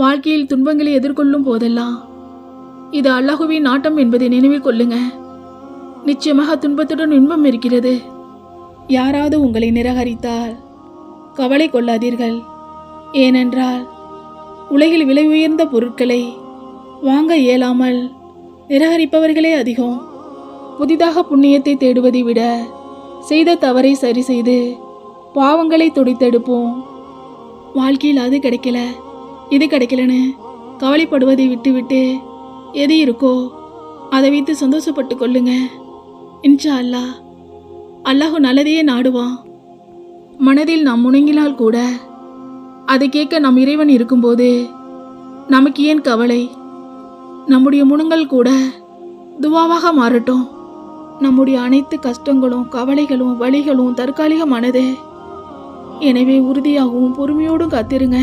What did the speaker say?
வாழ்க்கையில் துன்பங்களை எதிர்கொள்ளும் போதெல்லாம் இது அல்லாஹுவின் நாட்டம் என்பதை நினைவில் கொள்ளுங்க. நிச்சயமாக துன்பத்துடன் இன்பம் இருக்கிறது. யாராவது உங்களை நிராகரித்தால் கவலை கொள்ளாதீர்கள். ஏனென்றால் உலகில் விலை உயர்ந்த பொருட்களை வாங்க இயலாமல் நிராகரிப்பவர்களே அதிகம். புதிதாக புண்ணியத்தை தேடுவதை விட செய்த தவறை சரி செய்து பாவங்களை துடைத்தெடுப்போம். வாழ்க்கையில் அது கிடைக்கல இது கிடைக்கலன்னு கவலைப்படுவதை விட்டுவிட்டு எது இருக்கோ அதை வைத்து சந்தோஷப்பட்டு கொள்ளுங்க. இன்ஷா அல்லாஹ், அல்லாஹு நல்லதையே நாடுவான். மனதில் நாம் முணங்கினால் கூட அதை கேட்க நம் இறைவன் இருக்கும்போது நமக்கு ஏன் கவலை? நம்முடைய முணுங்கல் கூட துவாவாக மாறட்டும். நம்முடைய அனைத்து கஷ்டங்களும் கவலைகளும் வலிகளும் தற்காலிகமானது. எனவே உறுதியாகவும் பொறுமையோடும் காத்திருங்க.